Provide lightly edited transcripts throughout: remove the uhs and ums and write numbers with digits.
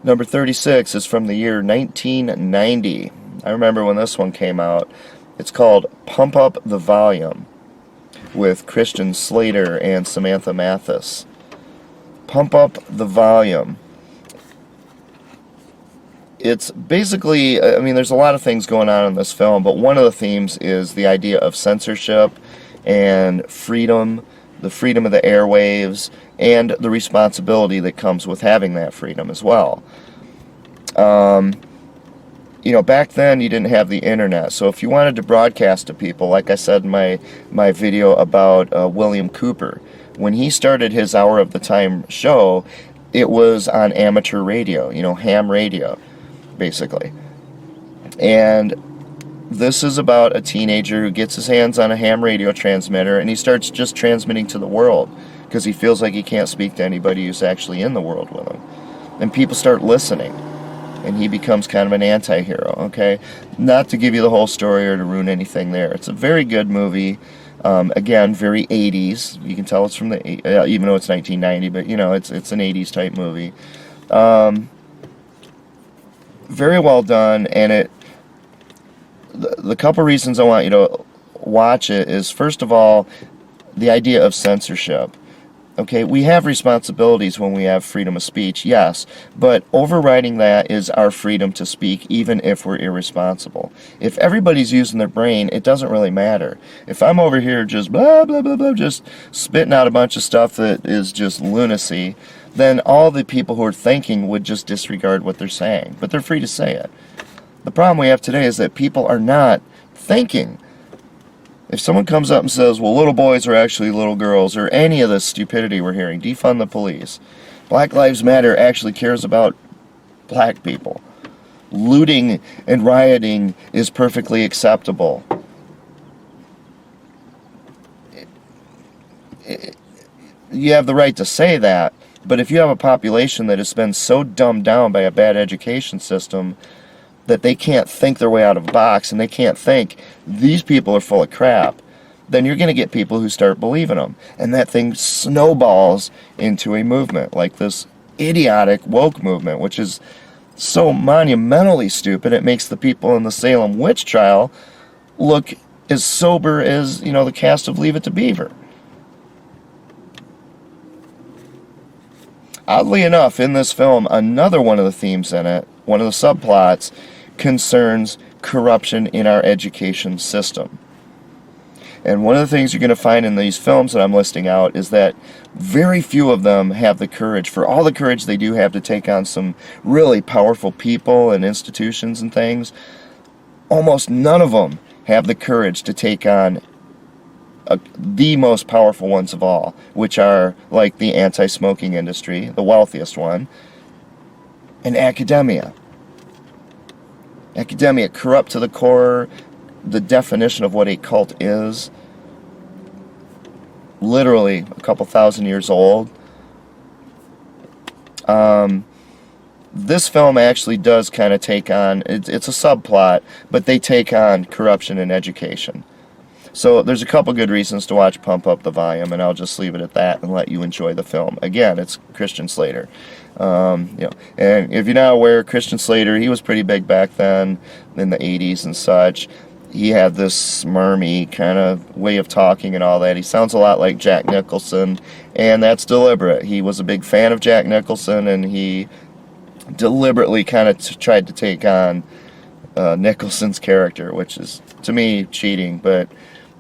Number 36 is from the year 1990. I remember when this one came out. It's called Pump Up the Volume with Christian Slater and Samantha Mathis. Pump Up the Volume. It's basically, I mean, there's a lot of things going on in this film, but one of the themes is the idea of censorship and freedom, the freedom of the airwaves, and the responsibility that comes with having that freedom as well. You know, back then you didn't have the internet, so if you wanted to broadcast to people, like I said in my video about William Cooper, when he started his Hour of the Time show, it was on amateur radio, you know, ham radio, basically. And this is about a teenager who gets his hands on a ham radio transmitter and he starts just transmitting to the world because he feels like he can't speak to anybody who's actually in the world with him. And people start listening, and he becomes kind of an anti-hero, okay? Not to give you the whole story or to ruin anything there. It's a very good movie. Again, very 80s. You can tell it's from the, even though it's 1990, but, you know, it's an 80s type movie. Very well done, and the couple reasons I want you to watch it is, first of all, the idea of censorship. Okay, we have responsibilities when we have freedom of speech, yes, but overriding that is our freedom to speak, even if we're irresponsible. If everybody's using their brain, it doesn't really matter. If I'm over here just blah, blah, blah, blah, just spitting out a bunch of stuff that is just lunacy, then all the people who are thinking would just disregard what they're saying, but they're free to say it. The problem we have today is that people are not thinking. If someone comes up and says, well, little boys are actually little girls, or any of this stupidity we're hearing, defund the police, Black Lives Matter actually cares about black people. Looting and rioting is perfectly acceptable. You have the right to say that, but if you have a population that has been so dumbed down by a bad education system that they can't think their way out of a box, and they can't think these people are full of crap, then you're going to get people who start believing them. And that thing snowballs into a movement like this idiotic woke movement, which is so monumentally stupid, it makes the people in the Salem witch trial look as sober as, you know, the cast of Leave It to Beaver. Oddly enough, in this film, another one of the themes in it, one of the subplots, concerns corruption in our education system. And one of the things you're going to find in these films that I'm listing out is that very few of them have the courage, for all the courage they do have to take on some really powerful people and institutions and things, almost none of them have the courage to take on the most powerful ones of all, which are like the anti-smoking industry, the wealthiest one, and academia. Academia, corrupt to the core, the definition of what a cult is, literally a couple thousand years old. This film actually does kind of take on, it's a subplot, but they take on corruption in education. So there's a couple good reasons to watch Pump Up the Volume, and I'll just leave it at that and let you enjoy the film. Again, it's Christian Slater. You know, and if you're not aware, Christian Slater, he was pretty big back then in the 80s and such. He had this smarmy kind of way of talking and all that. He sounds a lot like Jack Nicholson, and that's deliberate. He was a big fan of Jack Nicholson, and he deliberately kind of tried to take on Nicholson's character, which is, to me, cheating, but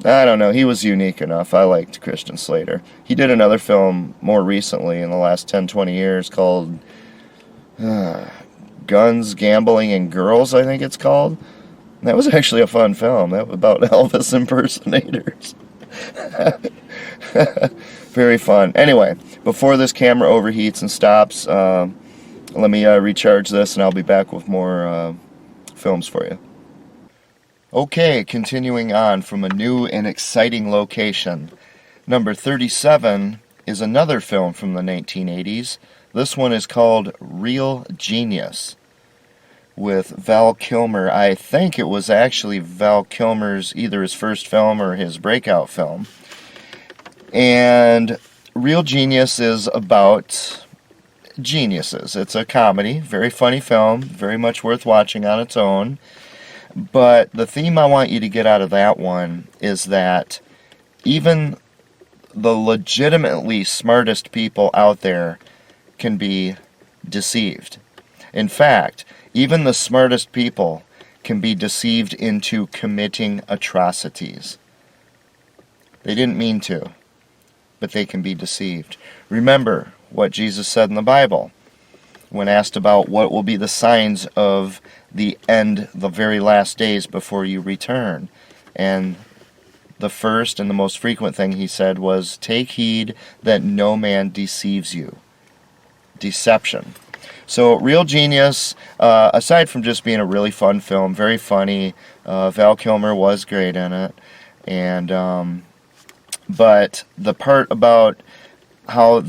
I don't know. He was unique enough. I liked Christian Slater. He did another film more recently in the last 10, 20 years called Guns, Gambling, and Girls, I think it's called. That was actually a fun film. That was about Elvis impersonators. Very fun. Anyway, before this camera overheats and stops, let me recharge this and I'll be back with more films for you. Okay, continuing on from a new and exciting location. Number 37 is another film from the 1980s. This one is called Real Genius with Val Kilmer. I think it was actually Val Kilmer's either his first film or his breakout film. And Real Genius is about Geniuses. It's a comedy, very funny film, very much worth watching on its own. But the theme I want you to get out of that one is that even the legitimately smartest people out there can be deceived. In fact, even the smartest people can be deceived into committing atrocities. They didn't mean to, but they can be deceived. Remember what Jesus said in the Bible when asked about what will be the signs of the end, the very last days before you return. And the first and the most frequent thing he said was, take heed that no man deceives you. Deception. So, Real Genius, aside from just being a really fun film, very funny, Val Kilmer was great in it, and but the part about how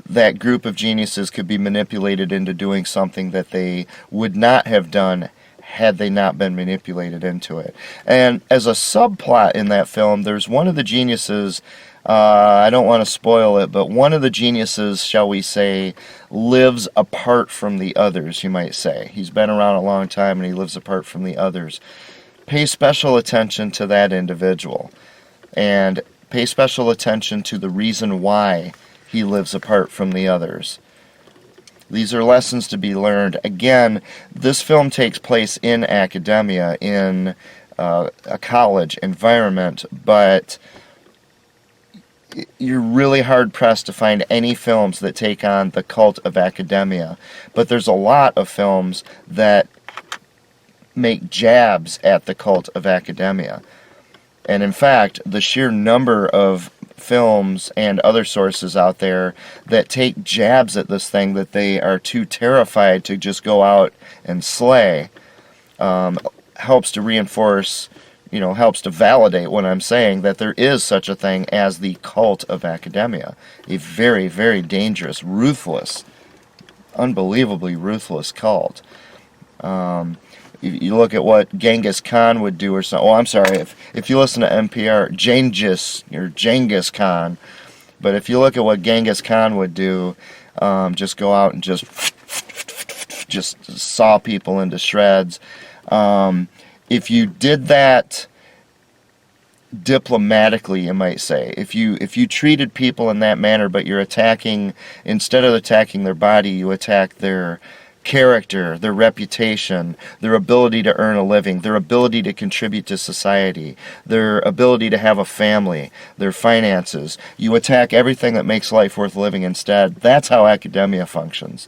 that group of geniuses could be manipulated into doing something that they would not have done had they not been manipulated into it. And as a subplot in that film, there's one of the geniuses, I don't want to spoil it, but one of the geniuses, shall we say, lives apart from the others, you might say. He's been around a long time and he lives apart from the others. Pay special attention to that individual, and pay special attention to the reason why he lives apart from the others. These are lessons to be learned. Again, this film takes place in academia, in a college environment, but you're really hard-pressed to find any films that take on the cult of academia. But there's a lot of films that make jabs at the cult of academia. And in fact, the sheer number of films and other sources out there that take jabs at this thing that they are too terrified to just go out and slay helps to reinforce, helps to validate what I'm saying, that there is such a thing as the cult of academia. A very, very dangerous, ruthless, unbelievably ruthless cult. You look at what Genghis Khan would do or something. Oh, I'm sorry. If you listen to NPR, Genghis Khan. But if you look at what Genghis Khan would do, just go out and just saw people into shreds. If you did that diplomatically, you might say, if you treated people in that manner, but you're attacking, instead of attacking their body, you attack their character, their reputation, their ability to earn a living, their ability to contribute to society, their ability to have a family, their finances. You attack everything that makes life worth living instead. That's how academia functions.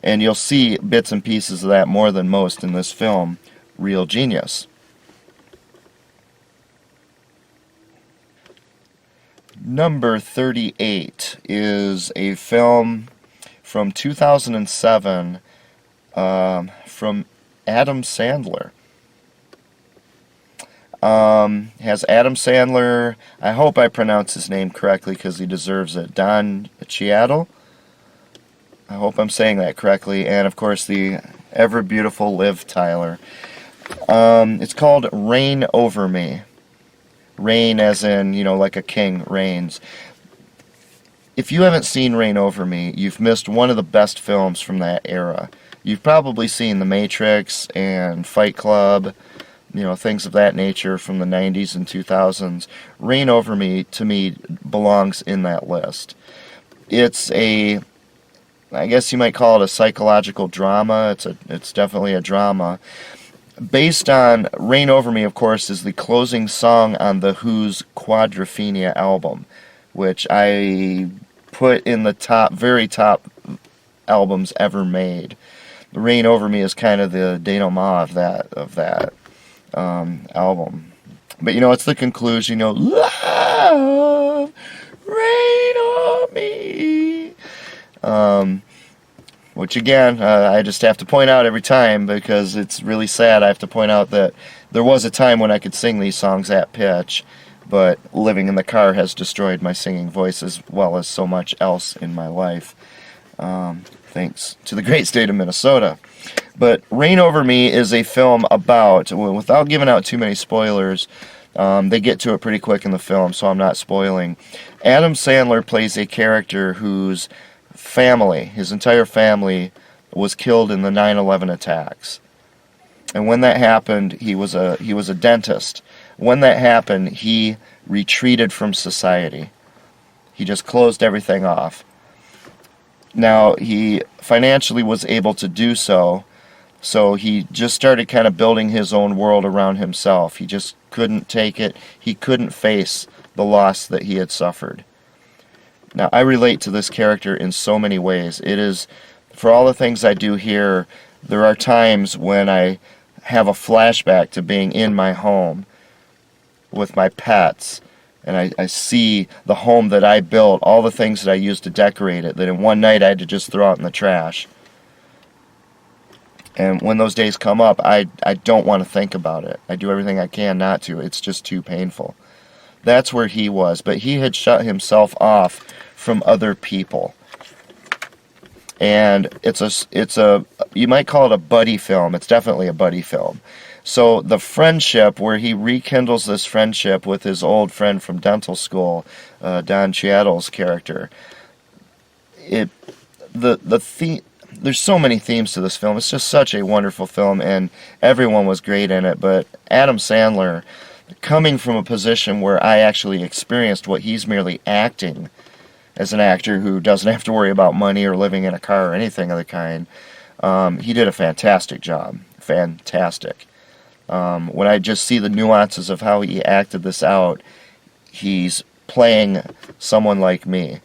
And you'll see bits and pieces of that more than most in this film, Real Genius. Number 38 is a film from 2007 from Adam Sandler. Has Adam Sandler, I hope I pronounce his name correctly because he deserves it, Don Cheadle. I hope I'm saying that correctly. And of course the ever beautiful Liv Tyler. It's called Reign Over Me. Reign as in, like a king reigns. If you haven't seen Reign Over Me, you've missed one of the best films from that era. You've probably seen The Matrix and Fight Club, things of that nature from the 90s and 2000s. Reign Over Me, to me, belongs in that list. It's I guess you might call it a psychological drama. It's definitely a drama. Based on Reign Over Me, of course, is the closing song on The Who's Quadrophenia album, which I put in the very top albums ever made. Reign Over Me is kind of the denouement of that album. But it's the conclusion, love, reign on me. Which again, I just have to point out every time because it's really sad. I have to point out that there was a time when I could sing these songs at pitch, but living in the car has destroyed my singing voice as well as so much else in my life. Thanks to the great state of Minnesota. But Reign Over Me is a film about, without giving out too many spoilers, they get to it pretty quick in the film, so I'm not spoiling. Adam Sandler plays a character whose family, his entire family, was killed in the 9/11 attacks. And when that happened, he was a dentist. When that happened, he retreated from society. He just closed everything off. Now, he financially was able to do so, so he just started kind of building his own world around himself. He just couldn't take it. He couldn't face the loss that he had suffered. Now, I relate to this character in so many ways. It is, for all the things I do here, there are times when I have a flashback to being in my home with my pets, and I see the home that I built, all the things that I used to decorate it, that in one night I had to just throw out in the trash. And when those days come up, I don't want to think about it. I do everything I can not to. It's just too painful. That's where he was. But he had shut himself off from other people. And it's a you might call it a buddy film. It's definitely a buddy film. So the friendship, where he rekindles this friendship with his old friend from dental school, Don Cheadle's character. There's so many themes to this film. It's just such a wonderful film, and everyone was great in it. But Adam Sandler, coming from a position where I actually experienced what he's merely acting as an actor who doesn't have to worry about money or living in a car or anything of the kind, he did a fantastic job. Fantastic. When I just see the nuances of how he acted this out, he's playing someone like me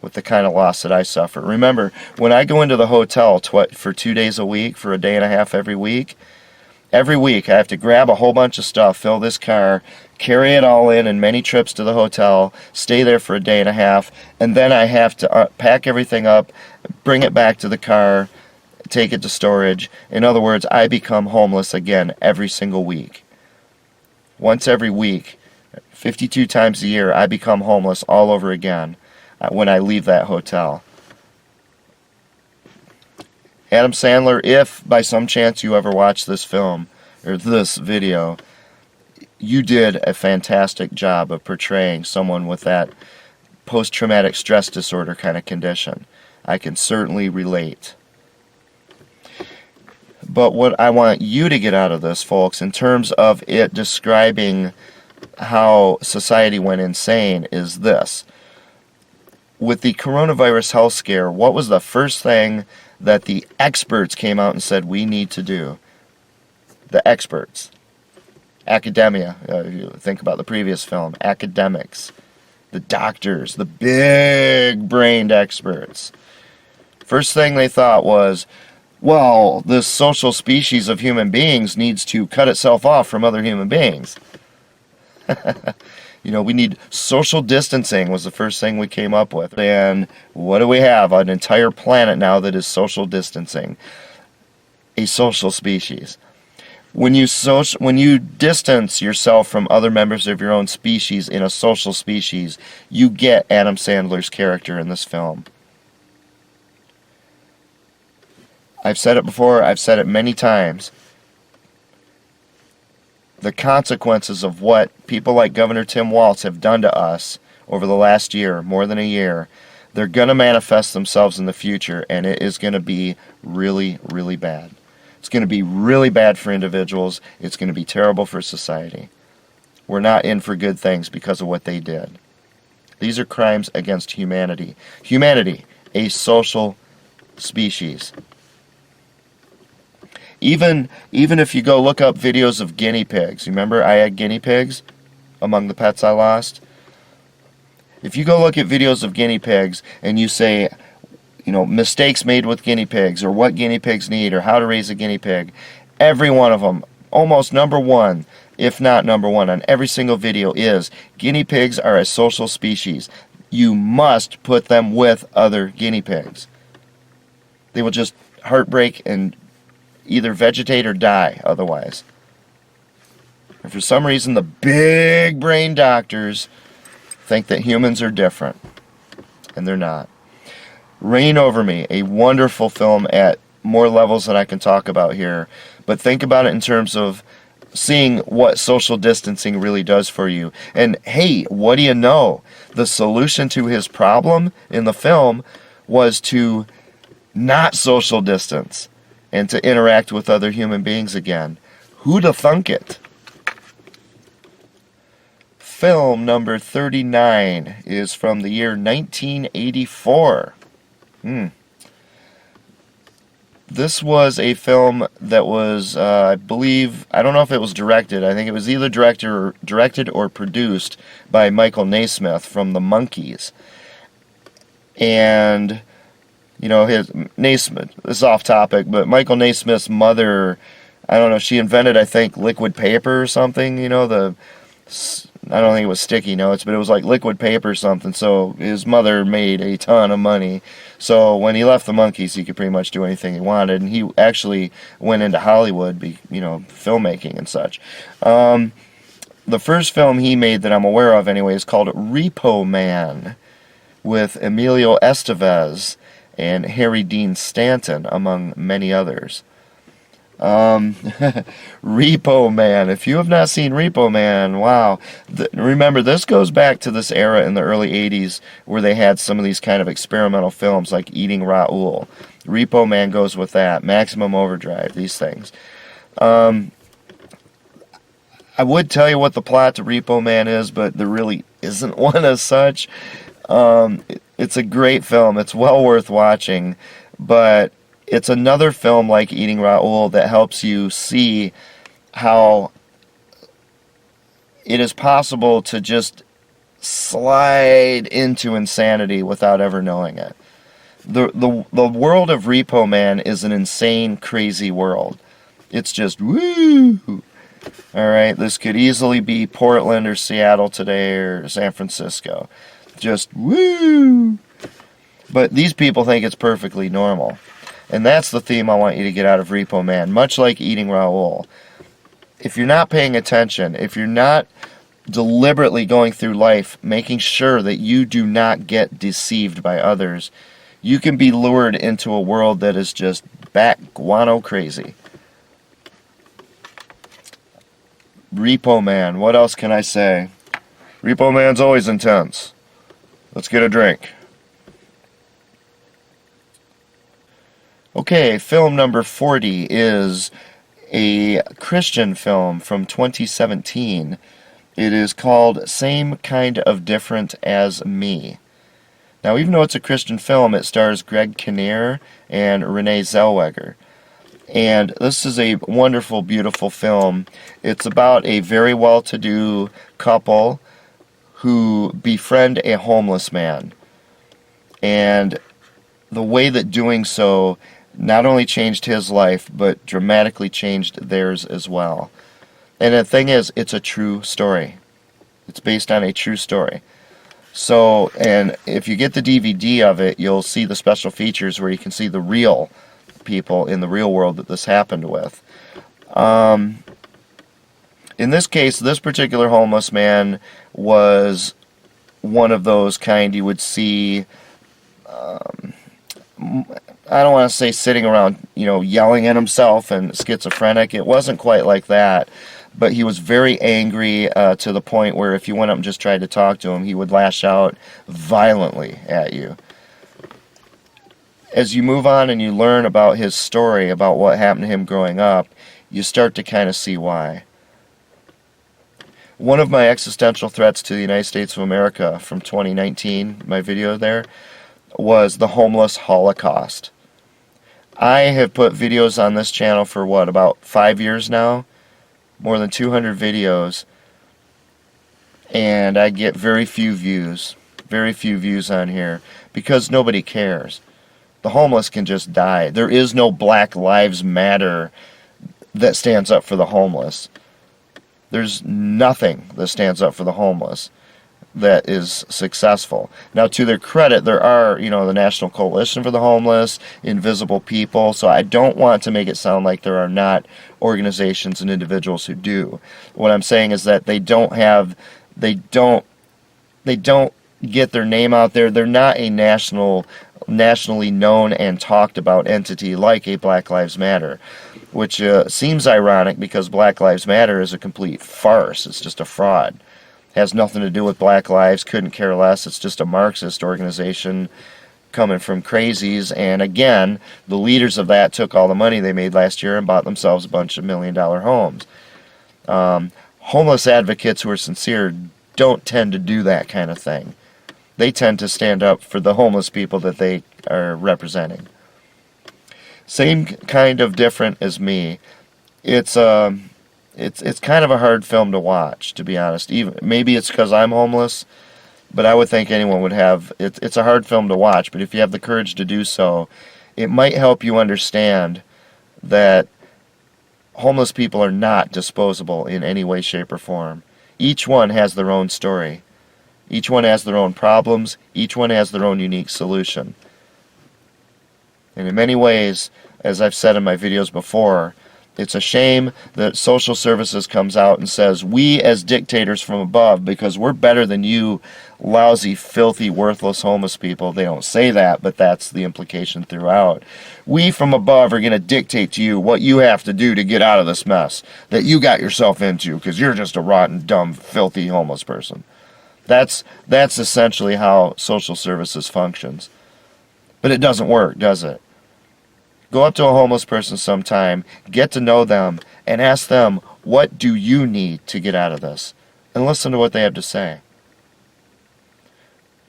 with the kind of loss that I suffer. Remember, when I go into the hotel for 2 days a week, for a day and a half every week I have to grab a whole bunch of stuff, fill this car, carry it all in many trips to the hotel, stay there for a day and a half, and then I have to pack everything up, bring it back to the car, take it to storage. In other words, I become homeless again every single week. Once every week, 52 times a year, I become homeless all over again when I leave that hotel. Adam Sandler, if by some chance you ever watch this film or this video, you did a fantastic job of portraying someone with that post-traumatic stress disorder kind of condition. I can certainly relate. But what I want you to get out of this, folks, in terms of it describing how society went insane, is this. With the coronavirus health scare, what was the first thing that the experts came out and said we need to do? The experts. Academia. If you think about the previous film. Academics. The doctors. The big-brained experts. First thing they thought was, well, this social species of human beings needs to cut itself off from other human beings. We need social distancing was the first thing we came up with. And what do we have? An entire planet now that is social distancing. A social species. When you distance yourself from other members of your own species in a social species, you get Adam Sandler's character in this film. I've said it before, I've said it many times. The consequences of what people like Governor Tim Walz have done to us over the last year, more than a year, they're going to manifest themselves in the future, and it is going to be really, really bad. It's going to be really bad for individuals. It's going to be terrible for society. We're not in for good things because of what they did. These are crimes against humanity. Humanity, a social species. Even if you go look up videos of guinea pigs, remember I had guinea pigs among the pets I lost? If you go look at videos of guinea pigs and you say, mistakes made with guinea pigs, or what guinea pigs need, or how to raise a guinea pig, every one of them, almost number one, if not number one on every single video is, guinea pigs are a social species. You must put them with other guinea pigs. They will just heartbreak and either vegetate or die otherwise. And for some reason, the big brain doctors think that humans are different, and they're not. Reign Over Me, a wonderful film at more levels than I can talk about here, but think about it in terms of seeing what social distancing really does for you. And hey, what do you know? The solution to his problem in the film was to not social distance and to interact with other human beings again. Who'd have thunk it? Film number 39 is from the year 1984. This was a film that was, I believe, I don't know if it was directed. I think it was either directed or produced by Michael Naismith from the Monkees. And, you know, Naismith, this is off topic, but Michael Naismith's mother, I don't know, she invented, I think, liquid paper or something, you know, I don't think it was sticky notes, but it was like liquid paper or something. So his mother made a ton of money. So when he left the Monkees, he could pretty much do anything he wanted. And he actually went into Hollywood, you know, filmmaking and such. The first film he made that I'm aware of anyway is called Repo Man, with Emilio Estevez and Harry Dean Stanton, among many others. Repo Man. If you have not seen Repo Man, wow. Remember, this goes back to this era in the early 80s where they had some of these kind of experimental films like Eating Raoul. Repo Man goes with that. Maximum Overdrive, these things. I would tell you what the plot to Repo Man is, but there really isn't one as such. It's a great film. It's well worth watching, but it's another film like Eating Raoul that helps you see how it is possible to just slide into insanity without ever knowing it. The world of Repo Man is an insane, crazy world. It's just woo! Alright, this could easily be Portland or Seattle today or San Francisco. Just woo! But these people think it's perfectly normal. And that's the theme I want you to get out of Repo Man, much like Eating Raoul. If you're not paying attention, if you're not deliberately going through life, making sure that you do not get deceived by others, you can be lured into a world that is just bat guano crazy. Repo Man, what else can I say? Repo Man's always intense. Let's get a drink. Okay, film number 40 is a Christian film from 2017. It is called Same Kind of Different as Me. Now, even though it's a Christian film, it stars Greg Kinnear and Renee Zellweger. And this is a wonderful, beautiful film. It's about a very well-to-do couple who befriend a homeless man. And the way that doing so not only changed his life, but dramatically changed theirs as well. And the thing is, it's a true story. It's based on a true story. So, and if you get the DVD of it, you'll see the special features where you can see the real people in the real world that this happened with. In this case, this particular homeless man was one of those kind you would see, I don't want to say sitting around, you know, yelling at himself and schizophrenic. It wasn't quite like that. But he was very angry to the point where if you went up and just tried to talk to him, he would lash out violently at you. As you move on and you learn about his story, about what happened to him growing up, you start to kind of see why. One of my existential threats to the United States of America from 2019, my video there, was the homeless Holocaust. I have put videos on this channel for what, about 5 years now? More than 200 videos. And I get very few views. Very few views on here. Because nobody cares. The homeless can just die. There is no Black Lives Matter that stands up for the homeless. There's nothing that stands up for the homeless that is successful. Now, to their credit, there are, you know, the National Coalition for the Homeless, Invisible People, so I don't want to make it sound like there are not organizations and individuals who do. What I'm saying is that they don't get their name out there. They're not a nationally known and talked about entity like a Black Lives Matter, which seems ironic because Black Lives Matter is a complete farce. It's just a fraud. Has nothing to do with black lives, couldn't care less. It's just a Marxist organization coming from crazies. And again, the leaders of that took all the money they made last year and bought themselves a bunch of $1 million homes. Homeless advocates who are sincere don't tend to do that kind of thing. They tend to stand up for the homeless people that they are representing. Same kind of different as me. It's kind of a hard film to watch, to be honest. Even maybe it's because I'm homeless, but I would think anyone would have. It's a hard film to watch, but if you have the courage to do so, it might help you understand that homeless people are not disposable in any way, shape, or form. Each one has their own story. Each one has their own problems. Each one has their own unique solution. And in many ways, as I've said in my videos before, it's a shame that social services comes out and says, we as dictators from above, because we're better than you lousy, filthy, worthless homeless people. They don't say that, but that's the implication throughout. We from above are going to dictate to you what you have to do to get out of this mess that you got yourself into because you're just a rotten, dumb, filthy homeless person. That's essentially how social services functions. But it doesn't work, does it? Go up to a homeless person sometime, get to know them, and ask them, what do you need to get out of this? And listen to what they have to say.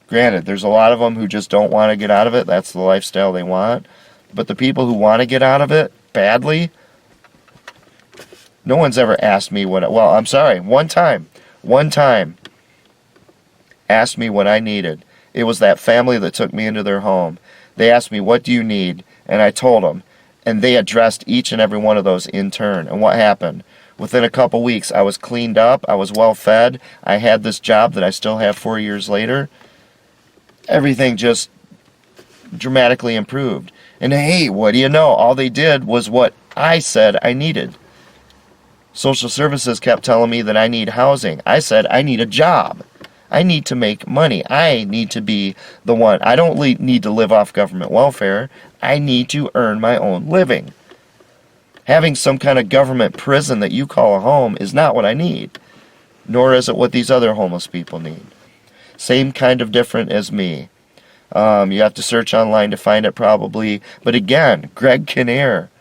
Granted, there's a lot of them who just don't want to get out of it. That's the lifestyle they want. But the people who want to get out of it badly, no one's ever asked me what... Well, I'm sorry, one time, asked me what I needed. It was that family that took me into their home. They asked me, what do you need? And I told them. And they addressed each and every one of those in turn. And what happened? Within a couple weeks, I was cleaned up. I was well fed. I had this job that I still have 4 years later. Everything just dramatically improved. And hey, what do you know? All they did was what I said I needed. Social services kept telling me that I need housing. I said I need a job. I need to make money. I need to be the one. I don't need to live off government welfare. I need to earn my own living. Having some kind of government prison that you call a home is not what I need. Nor is it what these other homeless people need. Same kind of different as me. You have to search online to find it probably. But again, Greg Kinnear.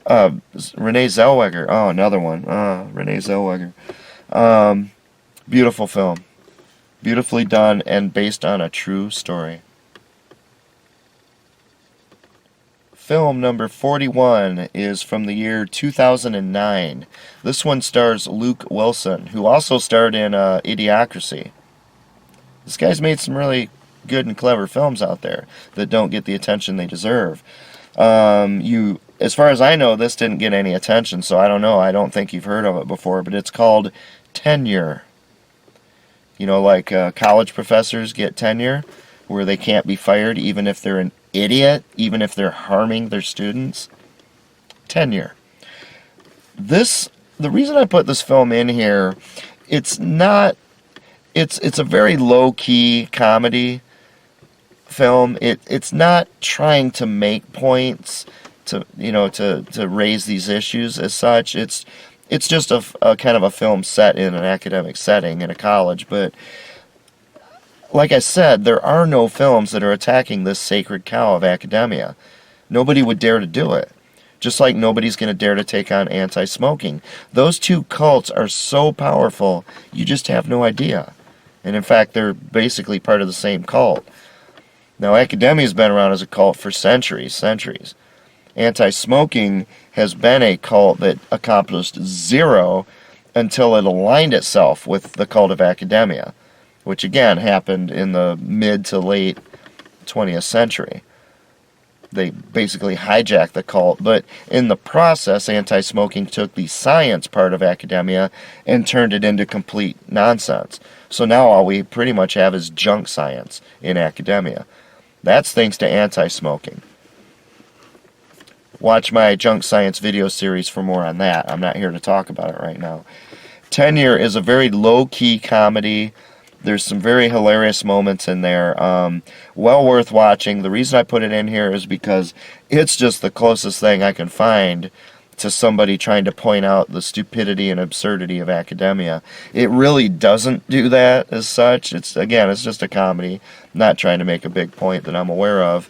Renee Zellweger. Oh, another one. Renee Zellweger. Beautiful film. Beautifully done and based on a true story. Film number 41 is from the year 2009. This one stars Luke Wilson, who also starred in Idiocracy. This guy's made some really good and clever films out there that don't get the attention they deserve. As far as I know, this didn't get any attention, so I don't know. I don't think you've heard of it before, but it's called Tenure. You know, like college professors get tenure, where they can't be fired even if they're an idiot, even if they're harming their students. Tenure. The reason I put this film in here, it's a very low-key comedy film. It's not trying to make points to raise these issues as such. It's just a kind of a film set in an academic setting in a college, but like I said, there are no films that are attacking this sacred cow of academia. Nobody would dare to do it. Just like nobody's going to dare to take on anti-smoking. Those two cults are so powerful, you just have no idea. And in fact, they're basically part of the same cult. Now, academia's been around as a cult for centuries. Anti-smoking has been a cult that accomplished zero until it aligned itself with the cult of academia, which again happened in the mid to late 20th century. They basically hijacked the cult, but in the process, anti-smoking took the science part of academia and turned it into complete nonsense. So now all we pretty much have is junk science in academia. That's thanks to anti-smoking. Watch my junk science video series for more on that. I'm not here to talk about it right now. Tenure is a very low-key comedy. There's some very hilarious moments in there. Well worth watching. The reason I put it in here is because it's just the closest thing I can find to somebody trying to point out the stupidity and absurdity of academia. It really doesn't do that as such. It's just a comedy, not trying to make a big point that I'm aware of.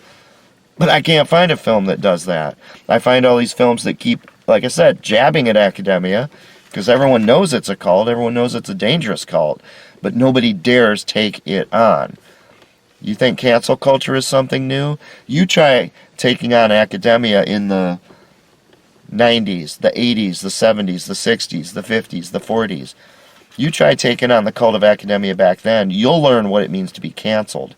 But I can't find a film that does that. I find all these films that keep, like I said, jabbing at academia, because everyone knows it's a cult, everyone knows it's a dangerous cult, but nobody dares take it on. You think cancel culture is something new? You try taking on academia in the 90s, the 80s, the 70s, the 60s, the 50s, the 40s. You try taking on the cult of academia back then, you'll learn what it means to be canceled.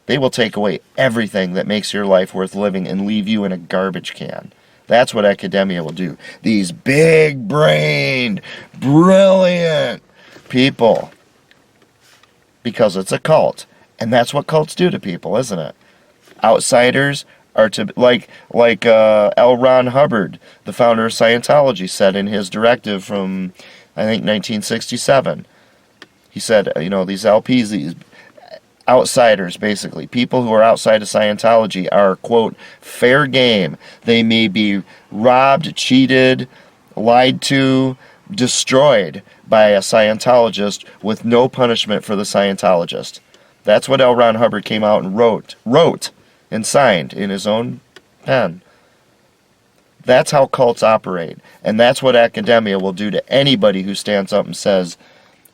They will take away everything that makes your life worth living and leave you in a garbage can. That's what academia will do. These big-brained, brilliant people. Because it's a cult. And that's what cults do to people, isn't it? Outsiders are to, like L. Ron Hubbard, the founder of Scientology, said in his directive from, I think, 1967. He said, these LPs, these outsiders, basically, people who are outside of Scientology are, quote, fair game. They may be robbed, cheated, lied to, destroyed by a Scientologist with no punishment for the Scientologist. That's what L. Ron Hubbard came out and wrote and signed in his own pen. That's how cults operate. And that's what academia will do to anybody who stands up and says,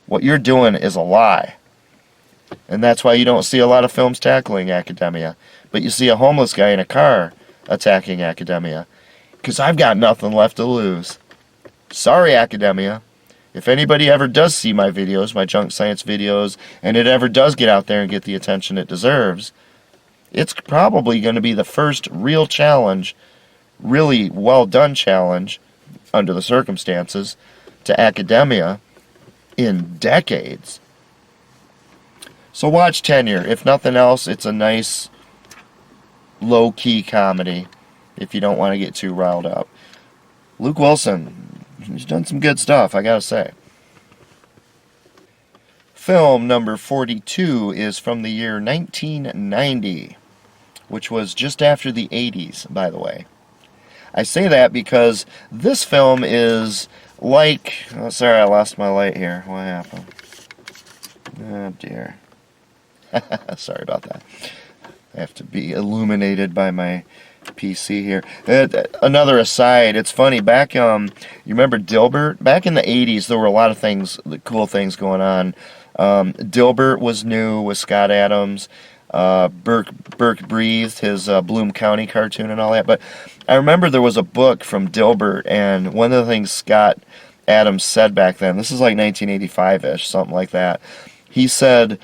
what you're doing is a lie. And that's why you don't see a lot of films tackling academia. But you see a homeless guy in a car attacking academia. Because I've got nothing left to lose. Sorry, academia. If anybody ever does see my videos, my junk science videos, and it ever does get out there and get the attention it deserves, it's probably going to be the first real challenge, really well done challenge, under the circumstances, to academia in decades. So watch Tenure. If nothing else, it's a nice, low-key comedy if you don't want to get too riled up. Luke Wilson, he's done some good stuff, I gotta say. Film number 42 is from the year 1990, which was just after the 80s, by the way. I say that because this film is like... Oh, sorry, I lost my light here. What happened? Oh, dear. Sorry about that. I have to be illuminated by my PC here. Another aside, it's funny, back, you remember Dilbert? Back in the 80s, there were a lot of things, cool things going on. Dilbert was new with Scott Adams. Burke Breathed, his Bloom County cartoon and all that. But I remember there was a book from Dilbert, and one of the things Scott Adams said back then, this is like 1985-ish, something like that. He said,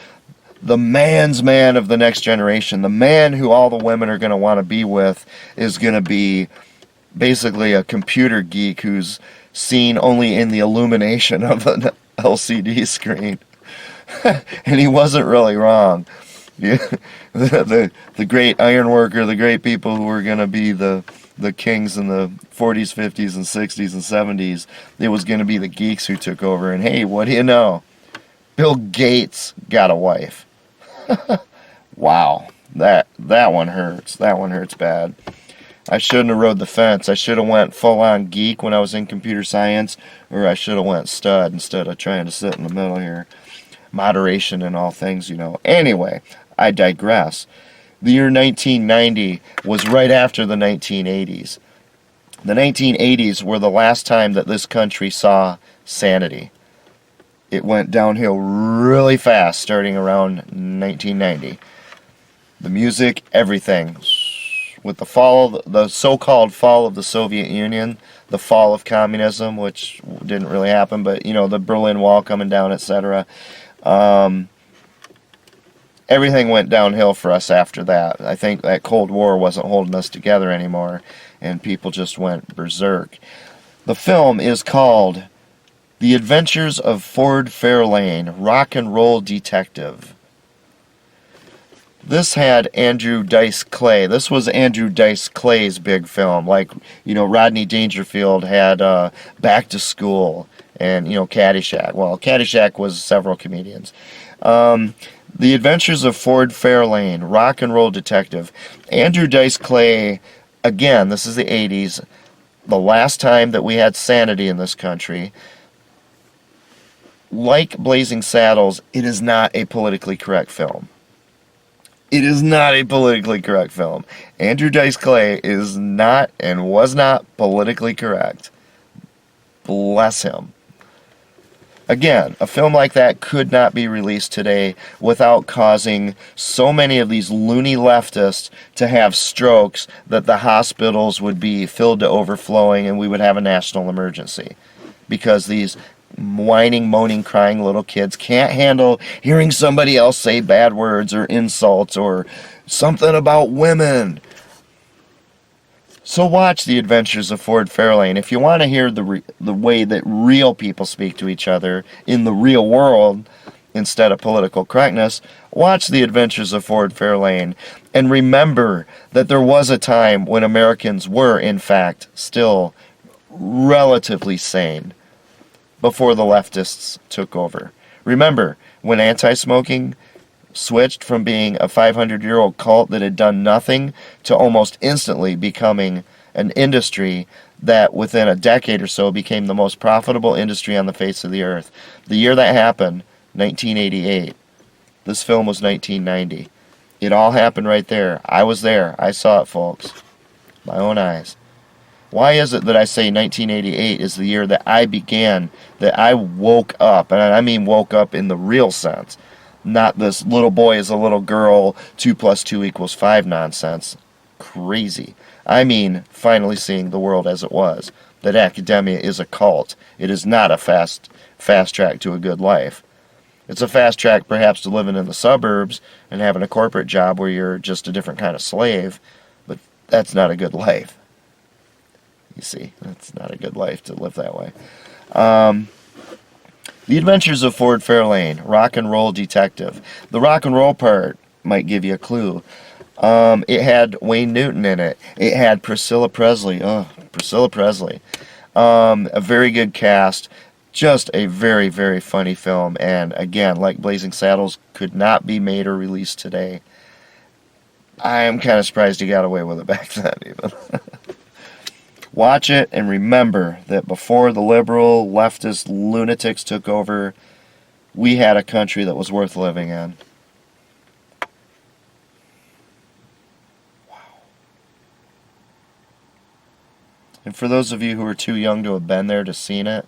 the man's man of the next generation, the man who all the women are going to want to be with, is going to be basically a computer geek who's seen only in the illumination of an LCD screen. And he wasn't really wrong. The great ironworker, the great people who were going to be the kings in the 40s, 50s, and 60s and 70s, it was going to be the geeks who took over. And hey, what do you know? Bill Gates got a wife. Wow, that one hurts. That one hurts bad. I shouldn't have rode the fence. I should have went full-on geek when I was in computer science, or I should have went stud instead of trying to sit in the middle here. Moderation in all things, Anyway, I digress. The year 1990 was right after the 1980s. The 1980s were the last time that this country saw sanity. It went downhill really fast starting around 1990. The music, everything. With the so-called fall of the Soviet Union, the fall of communism, which didn't really happen, but, the Berlin Wall coming down, etc. Everything went downhill for us after that. I think that Cold War wasn't holding us together anymore, and people just went berserk. The film is called The Adventures of Ford Fairlane, Rock and Roll Detective. This had Andrew Dice Clay. This was Andrew Dice Clay's big film. Like, Rodney Dangerfield had Back to School and, Caddyshack. Well, Caddyshack was several comedians. The Adventures of Ford Fairlane, Rock and Roll Detective. Andrew Dice Clay, again, this is the 80s. the last time that we had sanity in this country, like Blazing Saddles, it is not a politically correct film. It is not a politically correct film. Andrew Dice Clay is not and was not politically correct. Bless him. Again, a film like that could not be released today without causing so many of these loony leftists to have strokes that the hospitals would be filled to overflowing and we would have a national emergency. Because these whining, moaning, crying little kids can't handle hearing somebody else say bad words or insults or something about women. So watch The Adventures of Ford Fairlane. If you want to hear the way that real people speak to each other in the real world instead of political correctness, watch The Adventures of Ford Fairlane. And remember that there was a time when Americans were, in fact, still relatively sane before the leftists took over. Remember, when anti-smoking switched from being a 500-year-old cult that had done nothing to almost instantly becoming an industry that within a decade or so became the most profitable industry on the face of the earth. The year that happened, 1988. This film was 1990. It all happened right there. I was there. I saw it, folks. My own eyes. Why is it that I say 1988 is the year that I began, that I woke up, and I mean woke up in the real sense, not this little boy is a little girl, 2 + 2 = 5 nonsense. Crazy. I mean finally seeing the world as it was, that academia is a cult. It is not a fast track to a good life. It's a fast track perhaps to living in the suburbs and having a corporate job where you're just a different kind of slave, but that's not a good life. You see, that's not a good life to live that way. The Adventures of Ford Fairlane, rock and roll detective. The rock and roll part might give you a clue. It had Wayne Newton in it. It had Priscilla Presley. Oh, Priscilla Presley. A very good cast. Just a very, very funny film. And again, like Blazing Saddles, could not be made or released today. I am kind of surprised he got away with it back then, even. Watch it and remember that before the liberal, leftist lunatics took over, we had a country that was worth living in. Wow. And for those of you who are too young to have been there to seen it,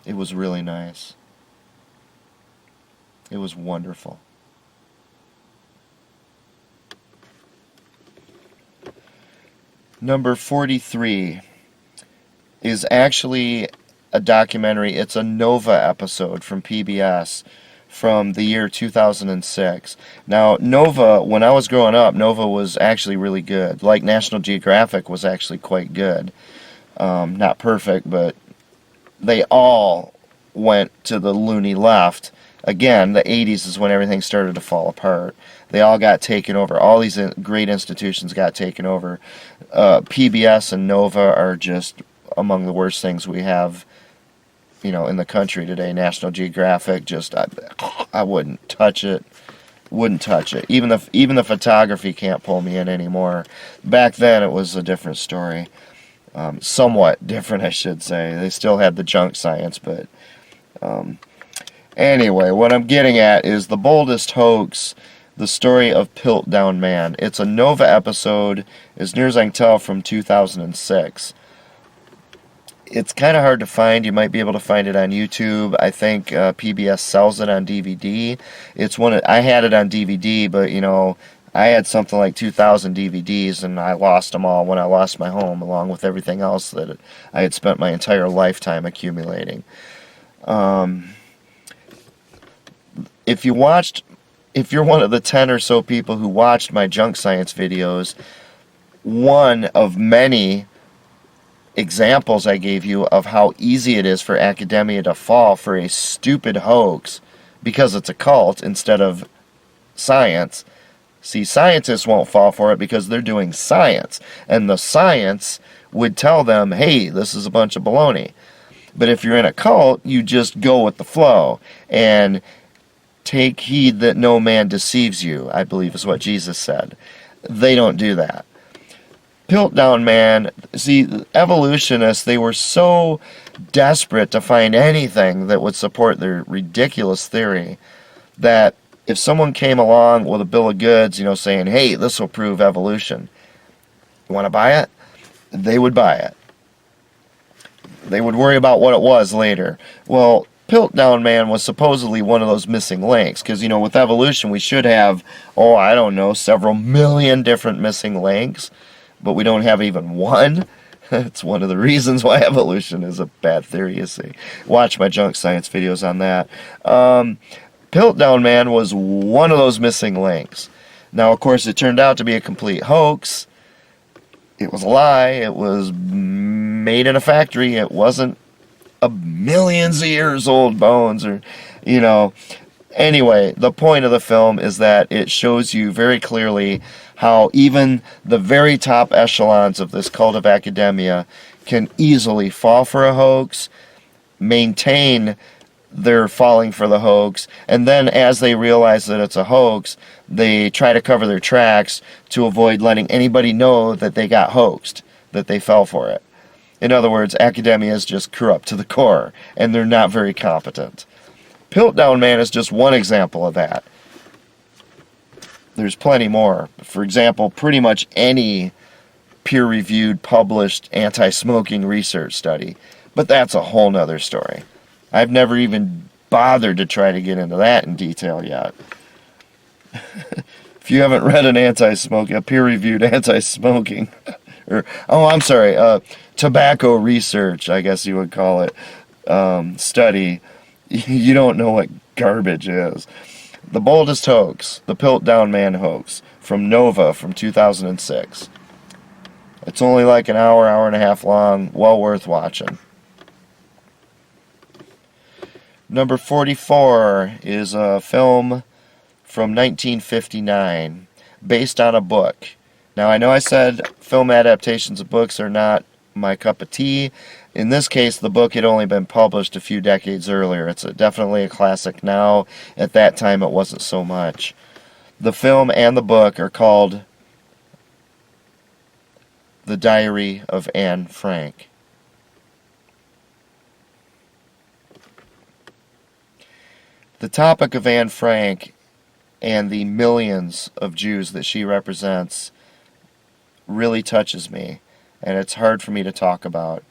it was really nice. It was wonderful. Number 43 is actually a documentary. It's a Nova episode from PBS from the year 2006. Now, Nova, when I was growing up, Nova was actually really good. Like National Geographic was actually quite good. Not perfect, but they all went to the loony left. Again, the 80s is when everything started to fall apart. They all got taken over. All these great institutions got taken over. PBS and Nova are just among the worst things we have, in the country today. National Geographic, just I wouldn't touch it. Wouldn't touch it. Even the photography can't pull me in anymore. Back then, it was a different story. Somewhat different, I should say. They still had the junk science, but anyway, what I'm getting at is The Boldest Hoax. The story of Pilt Down Man. It's a Nova episode, as near as I can tell, from 2006. It's kind of hard to find. You might be able to find it on YouTube. I think PBS sells it on DVD. I had it on DVD, but I had something like 2,000 DVDs, and I lost them all when I lost my home, along with everything else that I had spent my entire lifetime accumulating. If you're one of the 10 or so people who watched my junk science videos, one of many examples I gave you of how easy it is for academia to fall for a stupid hoax because it's a cult instead of science. See, scientists won't fall for it because they're doing science, and the science would tell them, hey, this is a bunch of baloney. But if you're in a cult, you just go with the flow, and take heed that no man deceives you, I believe is what Jesus said. They don't do that. Pilt Down Man, see, evolutionists, they were so desperate to find anything that would support their ridiculous theory that if someone came along with a bill of goods, saying, hey, this will prove evolution, you want to buy it? They would buy it. They would worry about what it was later. Well, Pilt Down Man was supposedly one of those missing links, because, with evolution we should have, I don't know, several million different missing links, but we don't have even one. It's one of the reasons why evolution is a bad theory, you see. Watch my junk science videos on that. Pilt Down Man was one of those missing links. Now, of course, it turned out to be a complete hoax. It was a lie. It was made in a factory. It wasn't a millions of years old bones or, Anyway, the point of the film is that it shows you very clearly how even the very top echelons of this cult of academia can easily fall for a hoax, maintain their falling for the hoax, and then as they realize that it's a hoax, they try to cover their tracks to avoid letting anybody know that they got hoaxed, that they fell for it. In other words, academia is just corrupt to the core, and they're not very competent. Pilt Down Man is just one example of that. There's plenty more. For example, pretty much any peer-reviewed, published anti-smoking research study. But that's a whole nother story. I've never even bothered to try to get into that in detail yet. If you haven't read a peer-reviewed anti-smoking, tobacco research, I guess you would call it, study, you don't know what garbage is. The boldest hoax, the Pilt Down Man hoax, from Nova from 2006. It's only like an hour and a half long, well worth watching. Number 44 is a film from 1959, based on a book. Now, I know I said film adaptations of books are not my cup of tea. In this case, the book had only been published a few decades earlier. It's definitely a classic now. At that time, it wasn't so much. The film and the book are called The Diary of Anne Frank. The topic of Anne Frank and the millions of Jews that she represents really touches me, and it's hard for me to talk about.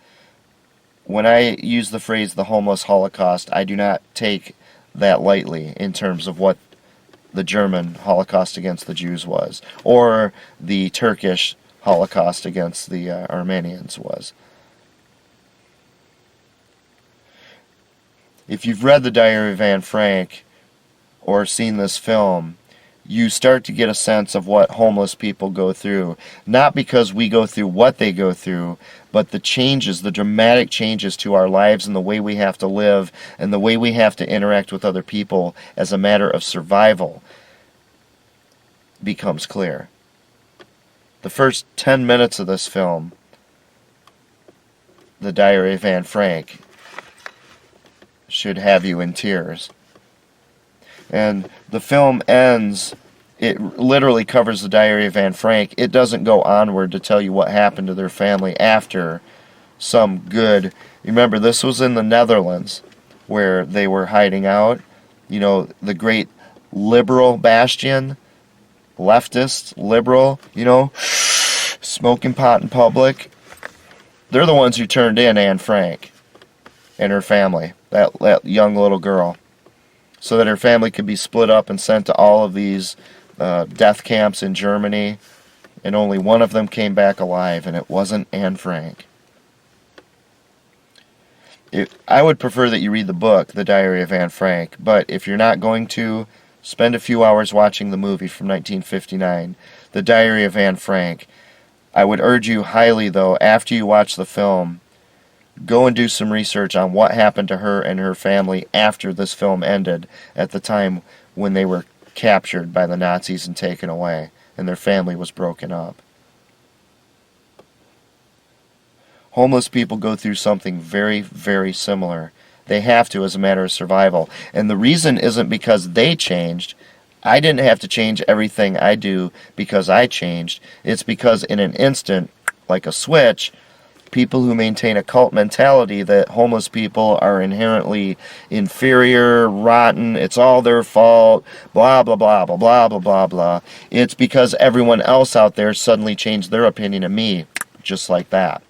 When I use the phrase the homeless Holocaust, I do not take that lightly in terms of what the German Holocaust against the Jews was, or the Turkish Holocaust against the Armenians was. If you've read The Diary of Anne Frank or seen this film, you start to get a sense of what homeless people go through. Not because we go through what they go through, but the changes, the dramatic changes to our lives and the way we have to live and the way we have to interact with other people as a matter of survival becomes clear. The first 10 minutes of this film, The Diary of Anne Frank, should have you in tears. And the film ends, it literally covers the Diary of Anne Frank. It doesn't go onward to tell you what happened to their family after some good... Remember, this was in the Netherlands where they were hiding out. The great liberal bastion, leftist, liberal, smoking pot in public. They're the ones who turned in Anne Frank and her family, that young little girl, so that her family could be split up and sent to all of these death camps in Germany, and only one of them came back alive, and it wasn't Anne Frank. I would prefer that you read the book, The Diary of Anne Frank, but if you're not going to, spend a few hours watching the movie from 1959, The Diary of Anne Frank. I would urge you highly, though, after you watch the film, go and do some research on what happened to her and her family after this film ended, at the time when they were captured by the Nazis and taken away, and their family was broken up. Homeless people go through something very, very similar. They have to as a matter of survival. And the reason isn't because they changed. I didn't have to change everything I do because I changed. It's because in an instant, like a switch, people who maintain a cult mentality that homeless people are inherently inferior, rotten, it's all their fault, blah, blah, blah, blah, blah, blah, blah, blah. It's because everyone else out there suddenly changed their opinion of me, just like that.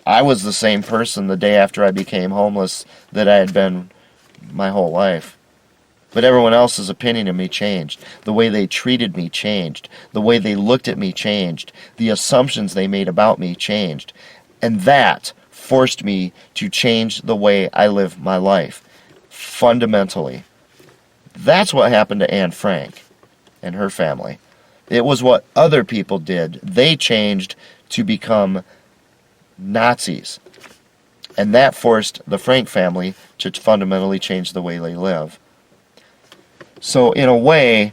I was the same person the day after I became homeless that I had been my whole life. But everyone else's opinion of me changed. The way they treated me changed. The way they looked at me changed. The assumptions they made about me changed. And that forced me to change the way I live my life, fundamentally. That's what happened to Anne Frank and her family. It was what other people did. They changed to become Nazis. And that forced the Frank family to fundamentally change the way they live. So in a way,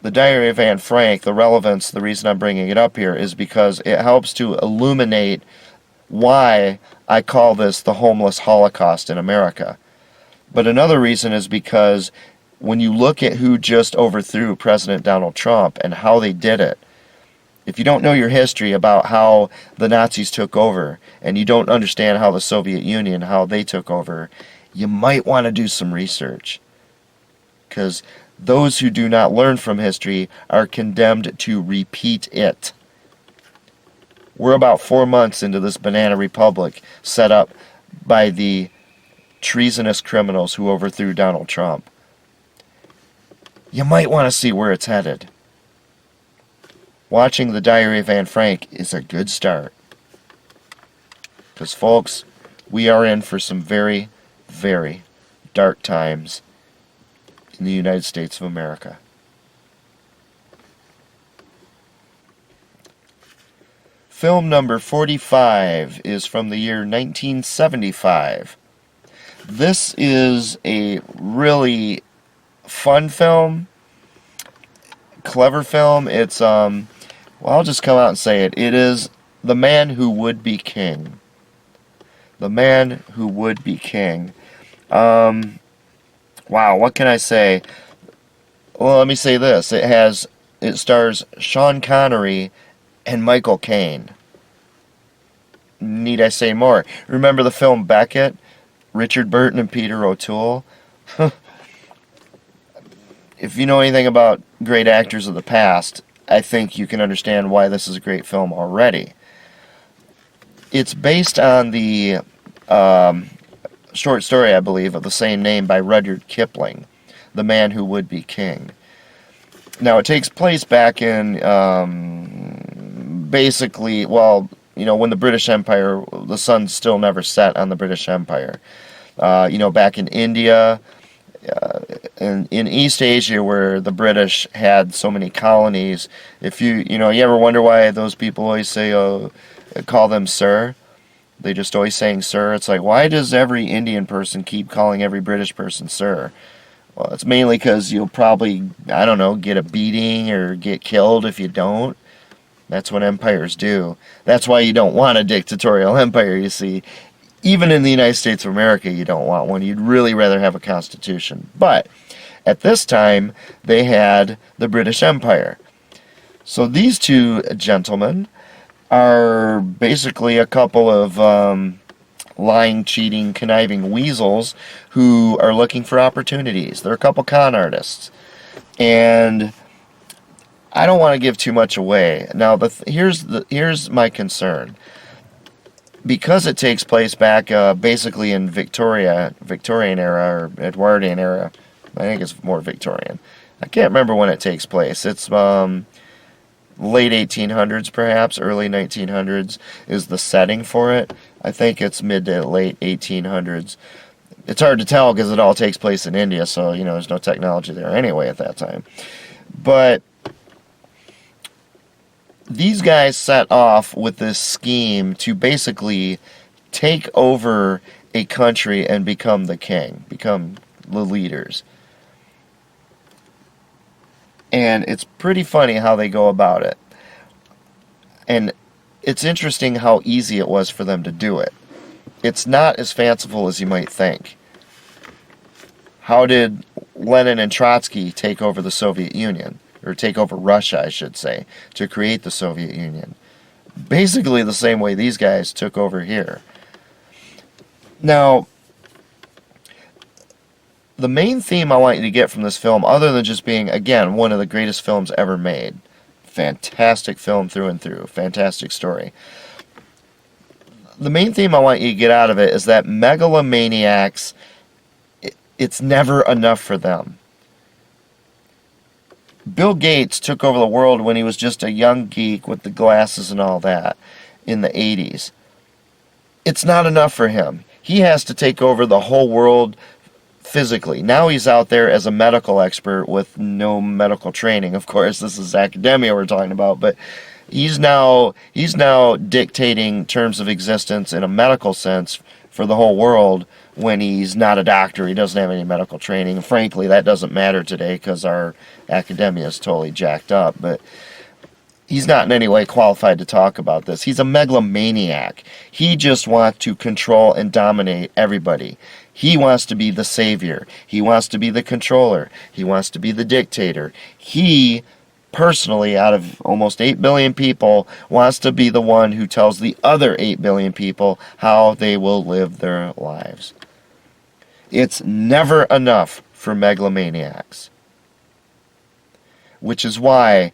the Diary of Anne Frank, the relevance, the reason I'm bringing it up here is because it helps to illuminate why I call this the homeless Holocaust in America. But another reason is because when you look at who just overthrew President Donald Trump and how they did it, if you don't know your history about how the Nazis took over, and you don't understand how the Soviet Union, how they took over, you might want to do some research. Because those who do not learn from history are condemned to repeat it. We're about 4 months into this banana republic set up by the treasonous criminals who overthrew Donald Trump. You might want to see where it's headed. Watching the Diary of Anne Frank is a good start. Because, folks, we are in for some very, very dark times in the United States of America. Film number 45 is from the year 1975. This is a really fun film, clever film. It's, well, I'll just come out and say it. It is The Man Who Would Be King. The Man Who Would Be King. Wow, what can I say? Well, let me say this. It stars Sean Connery and Michael Caine. Need I say more? Remember the film Beckett? Richard Burton and Peter O'Toole? If you know anything about great actors of the past, I think you can understand why this is a great film already. It's based on the short story, I believe, of the same name by Rudyard Kipling, The Man Who Would Be King. Now, it takes place back in, basically, well, you know, when the British Empire, the sun still never set on the British Empire. You know, back in India, in East Asia, where the British had so many colonies. If you ever wonder why those people always say, call them sir? They just always saying sir. It's like, why does every Indian person keep calling every British person sir? Well, it's mainly because you'll probably, I don't know, get a beating or get killed if you don't. That's what empires do. That's why you don't want a dictatorial empire, you see. Even in the United States of America, you don't want one. You'd really rather have a constitution. But at this time, they had the British Empire. So these two gentlemen are basically a couple of lying, cheating, conniving weasels who are looking for opportunities. They're a couple con artists. And I don't want to give too much away. Now, here's my concern. Because it takes place back basically in Victorian era, or Edwardian era, I think it's more Victorian. I can't remember when it takes place. It's late 1800s, perhaps, early 1900s is the setting for it. I think it's mid to late 1800s. It's hard to tell because it all takes place in India, so, you know, there's no technology there anyway at that time. But these guys set off with this scheme to basically take over a country and become the king, become the leaders. And it's pretty funny how they go about it. And it's interesting how easy it was for them to do it. It's not as fanciful as you might think. How did Lenin and Trotsky take over the Soviet Union? or take over Russia, I should say, to create the Soviet Union. Basically the same way these guys took over here. Now, the main theme I want you to get from this film, other than just being, again, one of the greatest films ever made, fantastic film through and through, fantastic story. The main theme I want you to get out of it is that megalomaniacs, it's never enough for them. Bill Gates took over the world when he was just a young geek with the glasses and all that in the 80s. It's not enough for him. He has to take over the whole world physically. Now he's out there as a medical expert with no medical training. Of course, this is academia we're talking about, but he's now dictating terms of existence in a medical sense for the whole world when he's not a doctor. He doesn't have any medical training. And frankly, that doesn't matter today because our academia is totally jacked up. But he's not in any way qualified to talk about this. He's a megalomaniac. He just wants to control and dominate everybody. He wants to be the savior. He wants to be the controller. He wants to be the dictator. He, personally, out of almost 8 billion people, wants to be the one who tells the other 8 billion people how they will live their lives. It's never enough for megalomaniacs. Which is why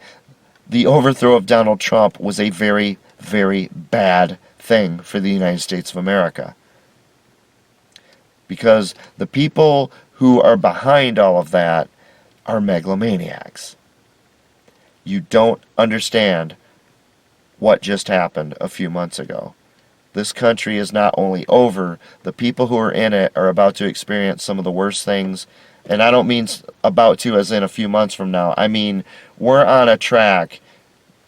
the overthrow of Donald Trump was a very, very bad thing for the United States of America. Because the people who are behind all of that are megalomaniacs. You don't understand what just happened a few months ago. This country is not only over, the people who are in it are about to experience some of the worst things. And I don't mean about to as in a few months from now. I mean, we're on a track,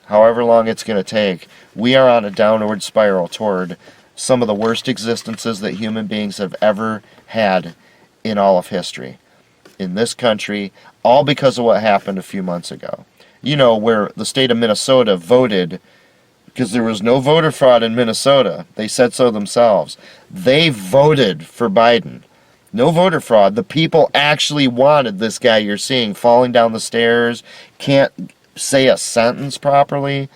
however long it's going to take. We are on a downward spiral toward some of the worst existences that human beings have ever had in all of history. In this country, all because of what happened a few months ago. You know, where the state of Minnesota voted, because there was no voter fraud in Minnesota. They said so themselves. They voted for Biden. No voter fraud. The people actually wanted this guy you're seeing falling down the stairs, can't say a sentence properly,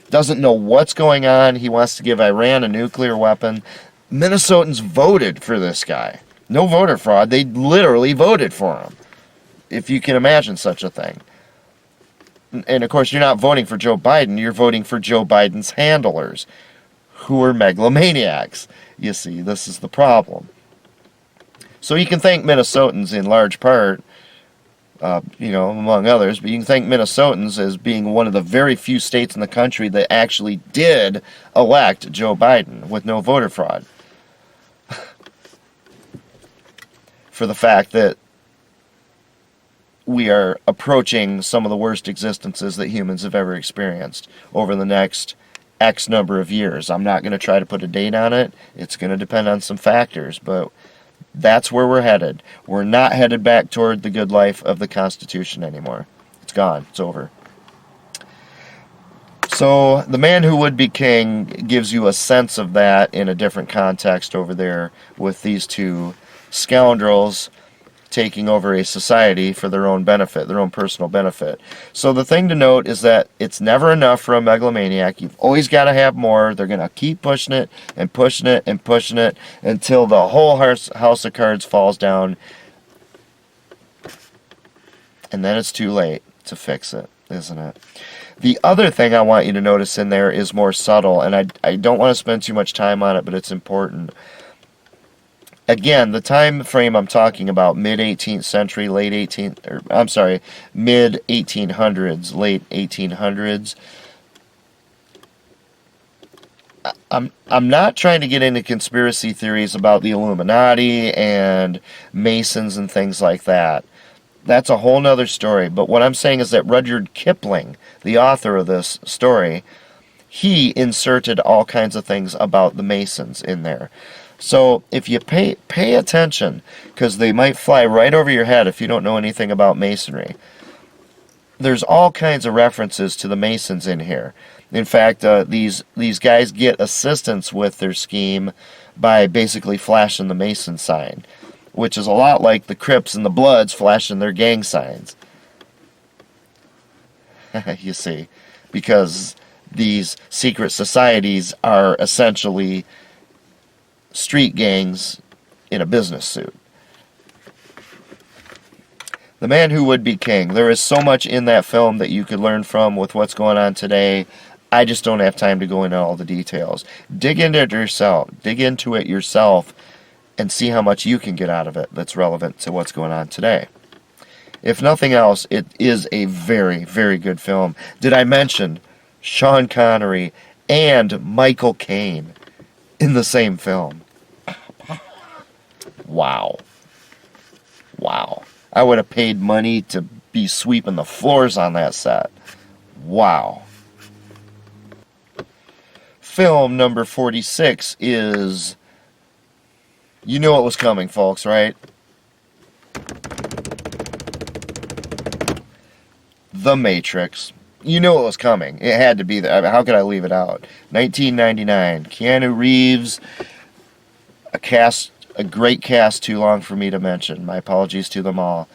doesn't know what's going on. He wants to give Iran a nuclear weapon. Minnesotans voted for this guy. No voter fraud. They literally voted for him. If you can imagine such a thing. And of course, you're not voting for Joe Biden. You're voting for Joe Biden's handlers, who are megalomaniacs. You see, this is the problem. So you can thank Minnesotans in large part, among others, but you can thank Minnesotans as being one of the very few states in the country that actually did elect Joe Biden with no voter fraud. For the fact that we are approaching some of the worst existences that humans have ever experienced over the next X number of years. I'm not going to try to put a date on it. It's going to depend on some factors, but that's where we're headed. We're not headed back toward the good life of the Constitution anymore. It's gone. It's over. So The Man Who Would Be King gives you a sense of that in a different context over there with these two scoundrels taking over a society for their own benefit, their own personal benefit. So the thing to note is that it's never enough for a megalomaniac. You've always got to have more. They're going to keep pushing it and pushing it and pushing it until the whole house of cards falls down. And then it's too late to fix it, isn't it? The other thing I want you to notice in there is more subtle, and I don't want to spend too much time on it, but it's important. Again, the time frame I'm talking about, mid-18th century, mid-1800s, late 1800s. I'm not trying to get into conspiracy theories about the Illuminati and Masons and things like that. That's a whole nother story. But what I'm saying is that Rudyard Kipling, the author of this story, he inserted all kinds of things about the Masons in there. So if you pay attention, because they might fly right over your head if you don't know anything about Masonry. There's all kinds of references to the Masons in here. In fact, these guys get assistance with their scheme by basically flashing the Mason sign, which is a lot like the Crips and the Bloods flashing their gang signs. You see, because these secret societies are essentially street gangs in a business suit. The Man Who Would Be King. There is so much in that film that you could learn from with what's going on today. I just don't have time to go into all the details. Dig into it yourself. Dig into it yourself and see how much you can get out of it that's relevant to what's going on today. If nothing else, it is a very, very good film. Did I mention Sean Connery and Michael Caine in the same film? Wow. Wow. I would have paid money to be sweeping the floors on that set. Wow. Film number 46 is... You knew it was coming, folks, right? The Matrix. You knew it was coming. It had to be there. I mean, how could I leave it out? 1999. Keanu Reeves. A great cast, too long for me to mention. My apologies to them all.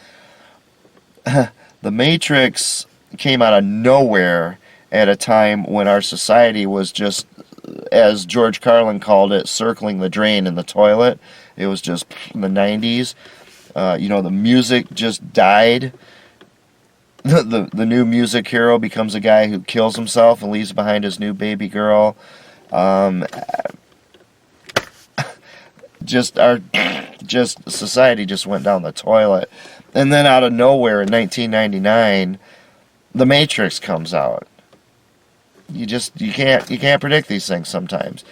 The Matrix came out of nowhere at a time when our society was just, as George Carlin called it, circling the drain in the toilet. It was just in the 90s. The music just died. The new music hero becomes a guy who kills himself and leaves behind his new baby girl. Society just went down the toilet. And then out of nowhere in 1999, The Matrix comes out. You can't predict these things sometimes.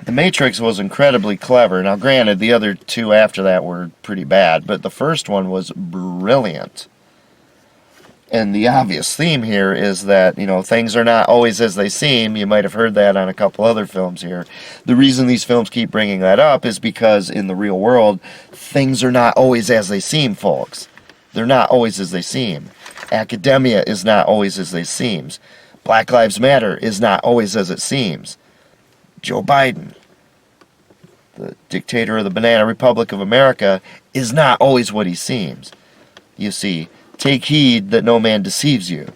The Matrix was incredibly clever. Now granted, the other two after that were pretty bad, but the first one was brilliant. And the obvious theme here is that, things are not always as they seem. You might have heard that on a couple other films here. The reason these films keep bringing that up is because in the real world, things are not always as they seem, folks. They're not always as they seem. Academia is not always as they seem. Black Lives Matter is not always as it seems. Joe Biden, the dictator of the Banana Republic of America, is not always what he seems. You see, take heed that no man deceives you.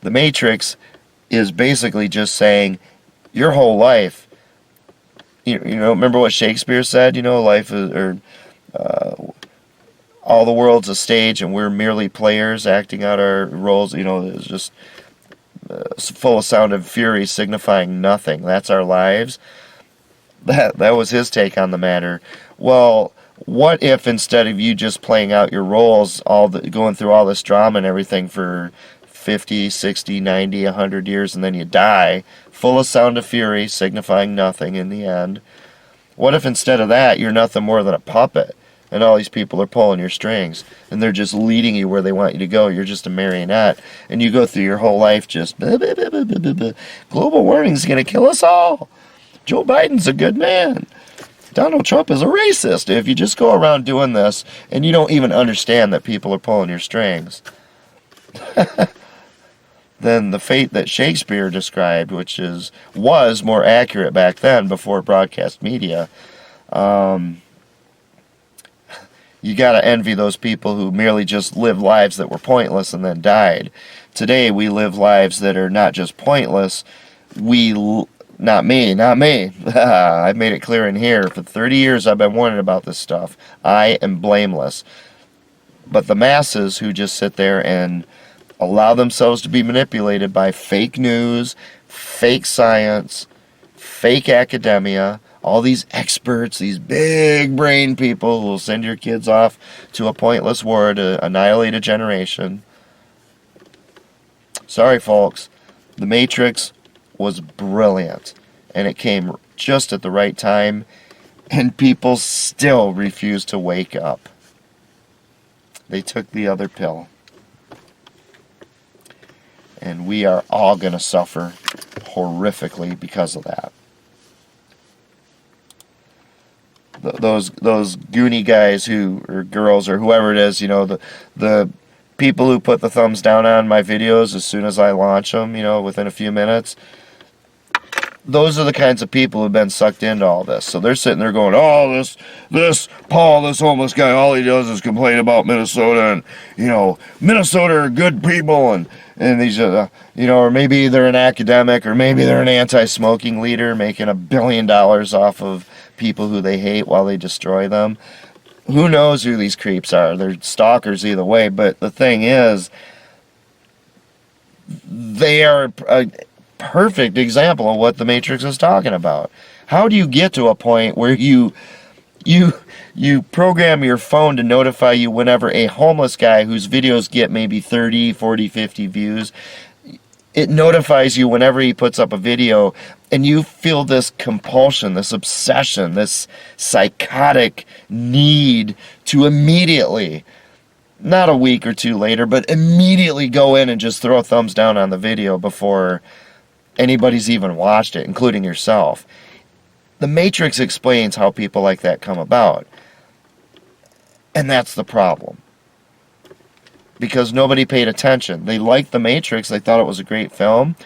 The Matrix is basically just saying your whole life, remember what Shakespeare said, life is, all the world's a stage and we're merely players acting out our roles, it's just full of sound and fury signifying nothing. That's our lives. That was his take on the matter. Well, what if instead of you just playing out your roles, going through all this drama and everything for 50, 60, 90, 100 years, and then you die, full of sound of fury, signifying nothing in the end? What if instead of that, you're nothing more than a puppet, and all these people are pulling your strings, and they're just leading you where they want you to go? You're just a marionette, and you go through your whole life just, global warming's going to kill us all. Joe Biden's a good man. Donald Trump is a racist. If you just go around doing this and you don't even understand that people are pulling your strings, then the fate that Shakespeare described, which was more accurate back then before broadcast media, you gotta envy those people who merely just lived lives that were pointless and then died. Today we live lives that are not just pointless, Not me. I've made it clear in here. For 30 years I've been warning about this stuff. I am blameless. But the masses who just sit there and allow themselves to be manipulated by fake news, fake science, fake academia, all these experts, these big brain people who will send your kids off to a pointless war to annihilate a generation. Sorry, folks. The Matrix was brilliant, and it came just at the right time, and people still refuse to wake up. They took the other pill, and we are all going to suffer horrifically because of that. Those Goonie guys or girls or whoever it is, the people who put the thumbs down on my videos as soon as I launch them, within a few minutes, those are the kinds of people who've been sucked into all this. So they're sitting there going, oh, this Paul, this homeless guy, all he does is complain about Minnesota, and, you know, Minnesota are good people, and these, you know, or maybe they're an academic, or maybe they're an anti-smoking leader making $1 billion off of people who they hate while they destroy them. Who knows who these creeps are? They're stalkers either way, but the thing is, they are a perfect example of what the Matrix is talking about. How do you get to a point where you program your phone to notify you whenever a homeless guy whose videos get maybe 30, 40, 50 views, it notifies you whenever he puts up a video, and you feel this compulsion, this obsession, this psychotic need to immediately, not a week or two later, but immediately go in and just throw a thumbs down on the video before anybody's even watched it, including yourself. The Matrix explains how people like that come about. And that's the problem. Because nobody paid attention. They liked The Matrix. They thought it was a great film.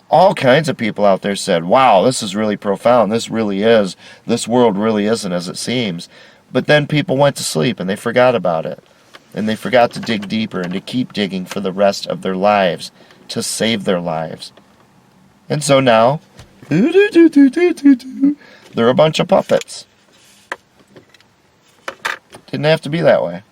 All kinds of people out there said, wow, this is really profound. This really is. This world really isn't as it seems. But then people went to sleep and they forgot about it. And they forgot to dig deeper and to keep digging for the rest of their lives, to save their lives. And so now, they're a bunch of puppets. Didn't have to be that way.